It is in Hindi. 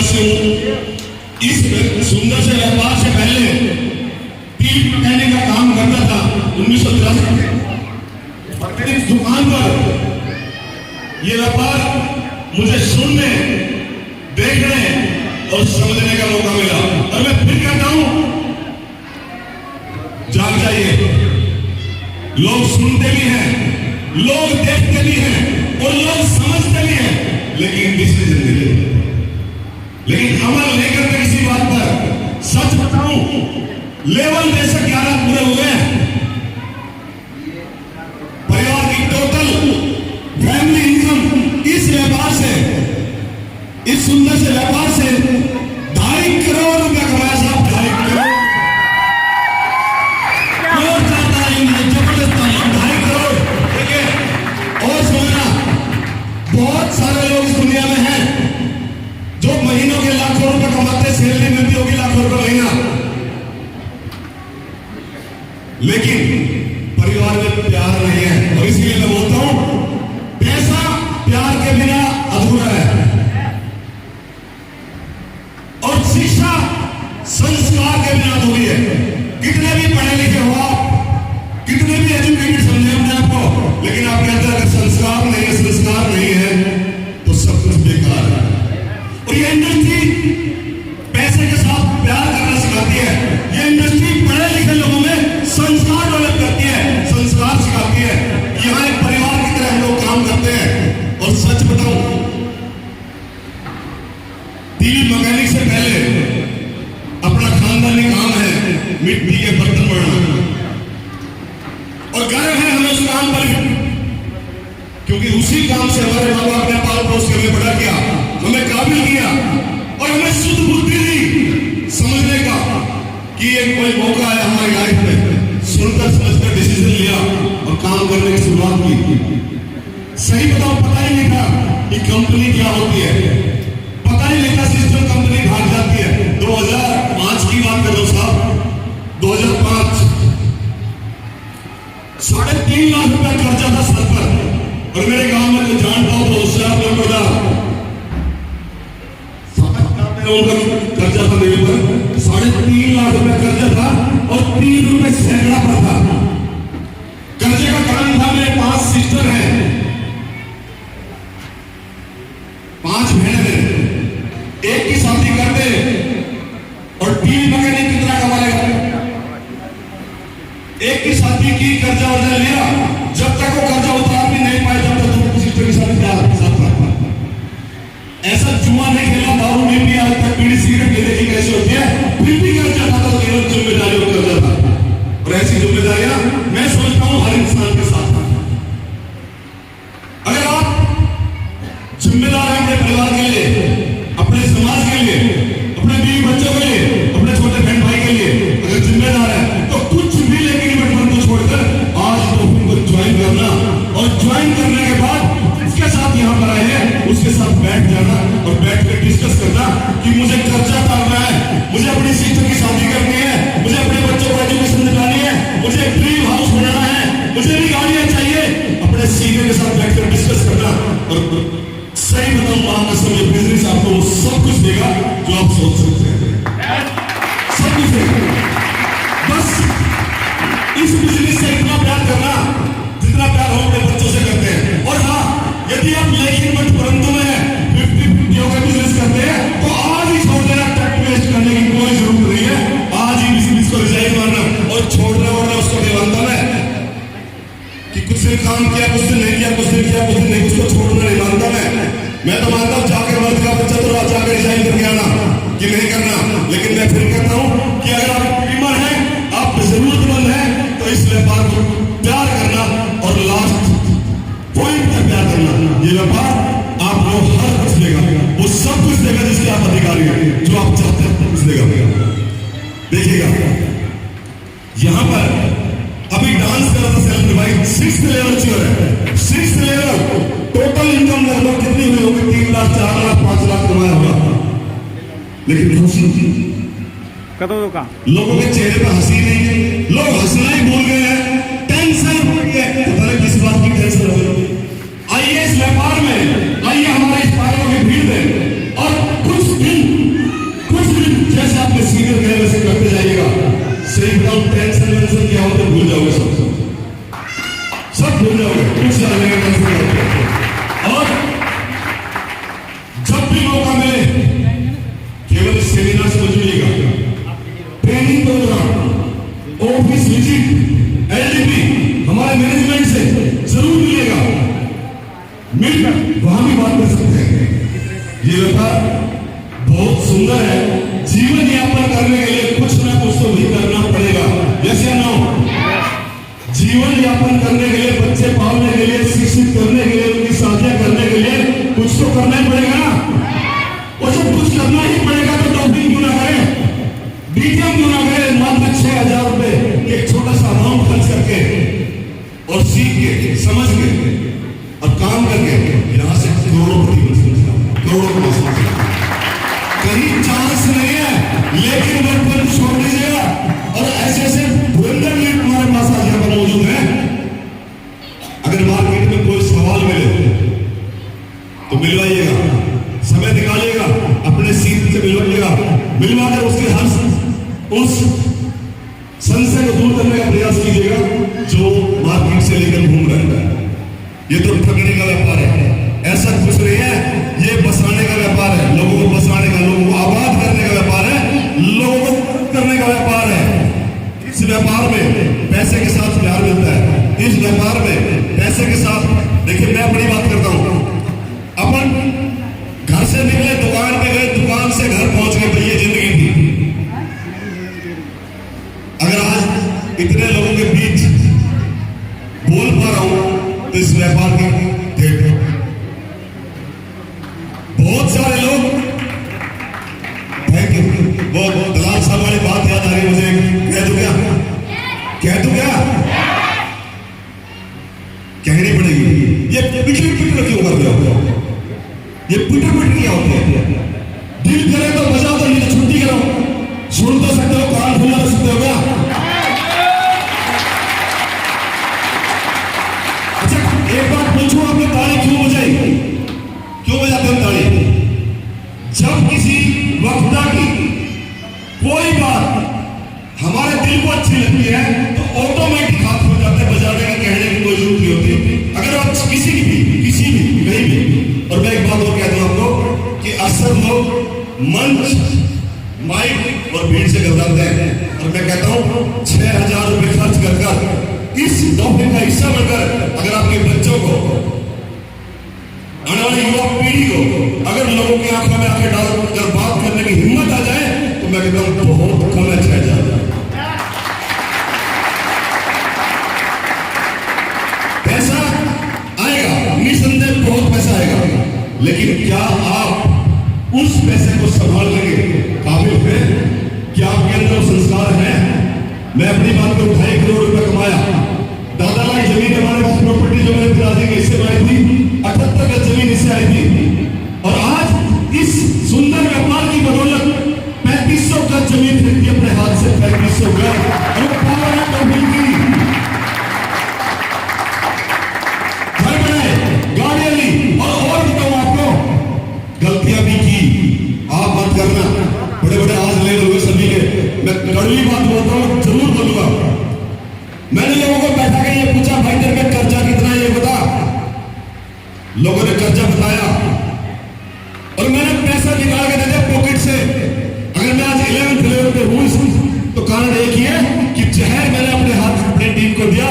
से हूं। इस सुंदर से व्यापार से पहले टीप मैकेनिक का काम करता था 1983 में, और मेरी दुकान पर यह व्यापार मुझे सुनने, देखने और समझने का मौका मिला। और मैं फिर कहता हूं, जाग जाइए। लोग सुनते भी हैं, लोग देखते भी हैं और लोग समझते भी हैं, लेकिन डिसीजन नहीं लेते, लेकिन अमल नहीं करते किसी बात पर। सच बताऊं, लेवल जैसे 11 पूरे हुए हैं। परिवार की टोटल फैमिली इनकम इस व्यापार से, इस सुंदर से व्यापार से 2.5 करोड़ रुपया कमाया साहब, 2.5 करोड़। जबरदस्त 2.5 करोड़। देखिए, और सोना, बहुत सारे लोग इस दुनिया में हैं जो महीनों के लाखों रुपए कमाते, सैलरी मिलती होगी लाखों रुपए महीना, लेकिन परिवार में प्यार नहीं है। और इसलिए मैं बोलता हूं, पैसा प्यार के बिना अधूरा है, और शिक्षा संस्कार के बिना अधूरी है। कितने भी पढ़े लिखे हो आप, कितने भी एजुकेटेड समझे अपने आपको, लेकिन आपके अंदर अगर संस्कार नहीं है, संस्कार नहीं है, तो सब कुछ बेकार है। और ये इंडस्ट्री पैसे के साथ प्यार करना सिखाती है। ये इंडस्ट्री पढ़े लिखे लोगों में संस्कार डेवलप करती है, संस्कार सिखाती है। यहाँ एक परिवार की तरह हम लोग काम करते हैं। और सच बताऊं, टीवी मैकेनिक से पहले अपना खानदानी काम है मिट्टी के बर्तन बनाना, और गर्व है हमें उस काम पर, क्योंकि उसी काम से हमारे माँ बाप ने पाल पोस के हमें बड़ा किया, हमें काबिल किया, और हमें शुद्ध बुद्धि दी समझने का कि ये कोई मौका है हमारी लाइफ में। सुनकर समझकर डिसीजन लिया और काम करने की शुरुआत की। सही बताओ, पता ही नहीं था कि कंपनी क्या होती है, पता ही नहीं था सिस्टम कंपनी भाग जाती है। 2005 की बात कर दो साहब, 2005 3.5 लाख रुपया खर्चा था सर पर। और मेरे गांव में तो जान पाओ तो उससे आप लोग उनका कर्जा था मेरे पर, 3.5 लाख रुपया कर्जा था, और 3 रुपए सैकड़ा पर था। कर्जे का कारण था, मेरे 5 सिस्टर हैं, 5 बहनें हैं, एक की शादी करते और 3 मैकेनिक कितना कमा लेगा। एक की शादी की, कर्जा वर्जा लिया, जब तक वो कर्जा उतार भी नहीं पाए तब तक दूसरी सिस्टर की शादी ऐसा जुआ नहीं खेला, दारू नहीं पिया, आज तक बीड़ी सिगरेट पीने की कैसे होती है, फिर भी कर्जा था, तो केवल जिम्मेदारियों का कर्जा था। और ऐसी जिम्मेदारियां मैं सोचता हूं हर इंसान के साथ। अगर आप जिम्मेदार हैं अपने परिवार के लिए, अपने समाज के लिए, अपने बीवी बच्चों के लिए, अपने छोटे बहन भाई के लिए अगर जिम्मेदार है, तो कुछ भी लेकिन बचपन को छोड़कर आज डॉक्टर को ज्वाइन करना, और ज्वाइन करने के बाद उसके साथ यहाँ पर आए हैं, उसके साथ बैठ जाना और बैठ कर डिस्कस करना कि मुझे कर्जा उतारना है, मुझे अपनी सिस्टर की शादी करनी है, मुझे अपने बच्चों को एजुकेशन दिलानी है, मुझे ड्रीम हाउस बनाना है, मुझे भी गाड़ियां चाहिए। अपने सीनियर के साथ बैठकर डिस्कस करना। और सही बताऊं, आपका समय बिजनेस आपको वो सब कुछ देगा जो आप सोच सकते हैं, सब कुछ देगा। बस इस बिजनेस से इतना प्यार करना जितना प्यार हम अपने बच्चों से करते हैं। और हाँ, यदि आप लेकिन मत परंतु में 50-50 का बिजनेस करते हैं, तो आज ही छोड़ देना, टाइम वेस्ट करने की कोई जरूरत नहीं है। आज ही बिजनेस को रिजाइन मारना और छोड़ना वरना उसको नहीं मानता मैं कि कुछ दिन काम किया, कुछ दिन नहीं किया, कुछ दिन किया, कुछ दिन नहीं, उसको छोड़ना नहीं मानता मैं तो मानता हूं जाकर वर्द का बच्चा तो जाकर रिजाइन करके आना कि नहीं करना। लेकिन मैं फिर कहता हूं कि अगर आप बीमार हैं, आप जरूरतमंद हैं, तो इस व्यापार को प्यार करना और लास्ट पॉइंट पर प्यार करना। ये व्यापार आपको हर कुछ देगा, वो सब कुछ देगा जिसके आप अधिकारी हैं, जो आप चाहते हैं कुछ देगा। देखिएगा यहां पर अभी डांस कर रहा था सेल्फ डिवाइड, 6th लेवल चल रहा है। 6th लेवल टोटल इनकम लगभग कितनी हुई होगी? 3 लाख, 4 लाख, 5 लाख कमाया होगा। लेकिन कदों का लोगों के चेहरे पर हंसी नहीं है, लोग हंसना ही भूल गए हैं, टेंशन हो गई है। पता नहीं किस बात की टेंशन हो गई। आइए इस व्यापार में, आइए हमारे इस पारों की भीड़ में, और कुछ दिन ये व्यापार बहुत सुंदर है। जीवन यापन करने के लिए कुछ ना कुछ तो भी करना पड़ेगा। यस या नो? जीवन यापन करने के लिए, बच्चे पालने के लिए, शिक्षित करने के लिए, उनकी शादियां करने के लिए कुछ तो करना ही पड़ेगा ना। और जब कुछ करना ही पड़ेगा तो डॉक्टरिंग क्यों ना करें, बीटीएम क्यों ना करें। मात्र 6,000 रुपए एक छोटा सा अमाउंट खर्च करके और सीख के, समझ के और काम करके यहां से करोड़पति बन सकता, करोड़ों बन सकता। कहीं चांस नहीं है, लेकिन बचपन छोड़ दीजिएगा। और ऐसे ऐसे धुरंधर लीड हमारे पास आज यहाँ पर मौजूद है। अगर मार्केट में कोई सवाल मिले तो मिलवाइएगा, समय निकालिएगा, अपने सीट से मिलवाइएगा, मिलवाकर उसके हर उस संशय को दूर करने का प्रयास कीजिएगा जो मार्केट से लेकर घूम रहे हैं। ये तो ठगने का व्यापार है, ऐसा कुछ नहीं है। ये बसाने का व्यापार है, लोगों को बसाने का, लोगों को आबाद करने का व्यापार है, लोगों को करने का व्यापार है। इस व्यापार में पैसे के साथ प्यार मिलता है। इस व्यापार में पैसे के साथ, देखिए मैं अपनी बात करता हूं, अपन घर से निकले, दुकान पे गए, दुकान से घर पहुंच गए, तो ये जिंदगी थी। अगर आज इतने लोगों के बीच बोल पा रहा हूं तो इस व्यापार की देख। बहुत सारे लोग, थैंक यू, वो दलाल साहब वाली बात याद आ रही है मुझे, कह दूं क्या, कह दूं क्या, कहनी पड़ेगी। ये पिटर पिटर क्यों कर रहे हो? ये पिटर पिटर क्या होते हैं? दिल करे तो बजा दो, नहीं तो छुट्टी करो। सुन तो सकते हो, कान खुला तो सकते हो क्या? अच्छा एक बात पूछूं, आपने ताली क्यों बजाई? क्यों बजाते हो ताली? जब किसी वक्ता की कोई बात हमारे दिल को अच्छी लगती है तो ऑटोमेटिक हाथ हो जाता है, बजाने का, कहने की कोई जरूरत नहीं होती। अगर आप किसी भी कहीं भी, और मैं एक बात और कह दूं आपको कि अक्सर लोग मंच, माइक और भीड़ से घबराते हैं। और मैं कहता हूं 6,000 रुपए खर्च कर इस तोहफे का हिस्सा बनकर अगर आपके बच्चों को, आने वाली युवा पीढ़ी को अगर लोगों की आंखों में आंखें डालकर बात करने की हिम्मत आ जाए तो मैं कहता हूं बहुत कम है 6,000। पैसा आएगा, निसंदेह बहुत पैसा आएगा, लेकिन क्या आप उस पैसे को संभालने के काबिल हैं? क्या आपके अंदर संस्कार है? मैं अपनी बात को 2.5 करोड़ रुपए कमाया, दादा की जमीन हमारे पास प्रॉपर्टी जो मेरे पिताजी के हिस्से में आई थी, 78 गज जमीन इससे आई थी। और आज इस सुंदर व्यापार की बदौलत 3500 गज जमीन खरीदी अपने हाथ से, 3500 गज। और पावर है तौहीद की, घर बनाए, गाड़ियां ली, और बताऊं आपको गलतियां भी की, आप मत करना। बड़े बड़े आज ले लोगे सभी के, मैं कड़वी बात बोलता हूं, जरूर बोलूंगा। मैंने लोगों को बैठा के ये पूछा, भाई तेरे पे कर्जा कितना है ये बता। लोगों ने कर्जा बताया और मैंने पैसा निकाल के दे दिया पॉकेट से। अगर मैं आज 11th लेवल पे हूं तो कारण एक ही है कि जहर मैंने अपने हाथ अपनी टीम को दिया,